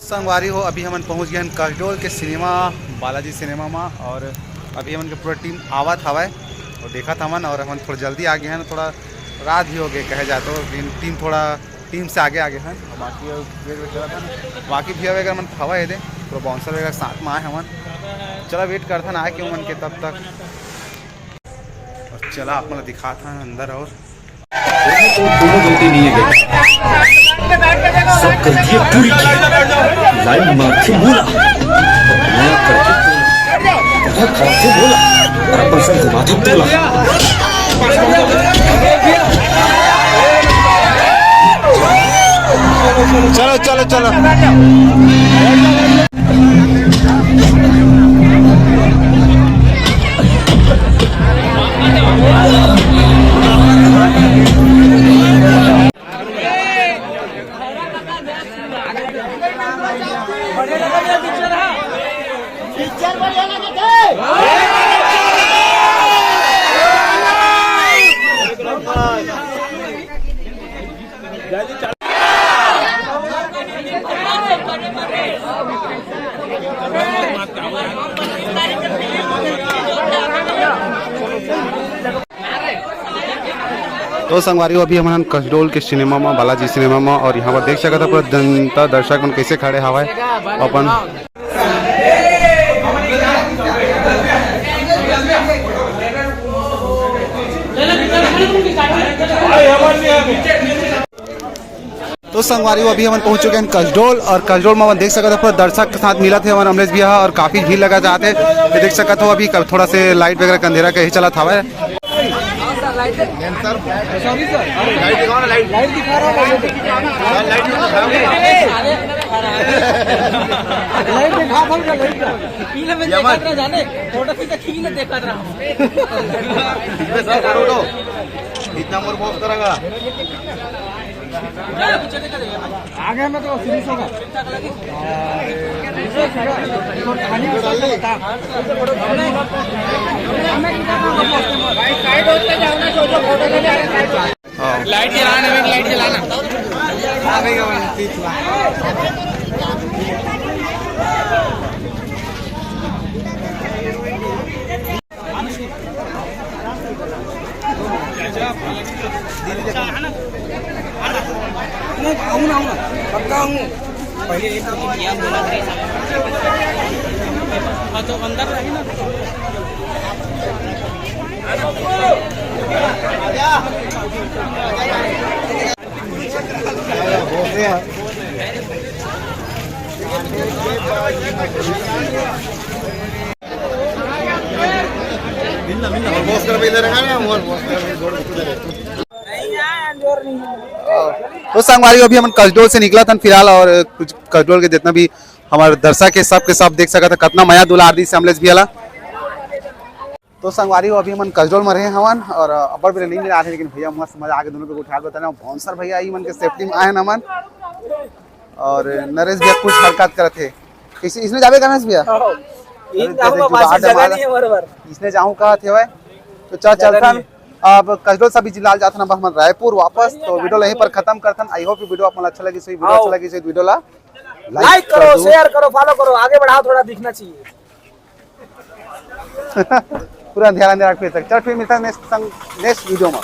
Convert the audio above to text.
संगवारी हो अभी हम पहुंच गए कसडोल के सिनेमा बालाजी सिनेमा में और अभी हम पूरा टीम आवत हवा और देखा था मन और हम थोड़ा जल्दी आ गए हैं थोड़ा रात भी हो गए कहे जाए तो टीम थोड़ा टीम से आगे हैं और बाकी भी अगर मन हवा है दे तो बाउंसर वगैरह साथ में आए हमन चला वेट करता ना आए क्यों मन के तब तक और चला आप मतलब दिखा था अंदर और दोनों गलती नहीं है सब गलतियां पूरी की लाइन मार के बोला नया करके बोला और अपन से घुमाते बोला चलो चलो चलो तो संगवारी अभी हम कसडोल के सिनेमा में बालाजी सिनेमा में और यहाँ पर देख सकते था पूरा जनता दर्शक मन कैसे खड़े हवा अपन तो संगवारी अभी हम पहुंच चुके हैं कसडोल और कसडोल में देख सकते पूरा दर्शक के साथ मिला थे हमारे अमरेश भी और काफी भीड़ लगा जाते हैं देख सकते हो अभी थोड़ा से लाइट वगैरह का अंधेरा कहीं चला था लाइट दिखा रहा इतना मोर बॉस करेगा आगे में तो सीरीज होगा लाइट जलाना लाइट जलाना आऊँगा पक्का हूँ पहले एक बोला तो अंदर रही ना तो संगवारी अभी हम कसडोल से निकला था फिलहाल और कुछ कसडोल के जितना भी हमारे दर्शक है सब देख सका था कितना मया दुलार दी अमलेश भी आला तो संगवारी अभी हम कसडोल में रहे हवन और अबर भी नहीं मिला लेकिन भैया मस्त मजा आके दोनों पे उठा के बताना भौंसर भैया आई मन के सेफ्टी में आए नमन और नरेश भैया कुछ हरकत करते इसने जावे नरेश भैया इसने जाऊँ कहा थे भाई तो चल अब कसडोल सभी जिला जाता ना हम रायपुर वापस तो वीडियो यहीं पर खत्म करतन आई होप वीडियो आपको अच्छा लगी सही वीडियो अच्छा लगी सही वीडियो ला लाइक करो शेयर करो फॉलो करो आगे बढ़ाओ थोड़ा दिखना चाहिए पूरा ध्यान रखिए चल फिर मिलता है नेक्स्ट वीडियो में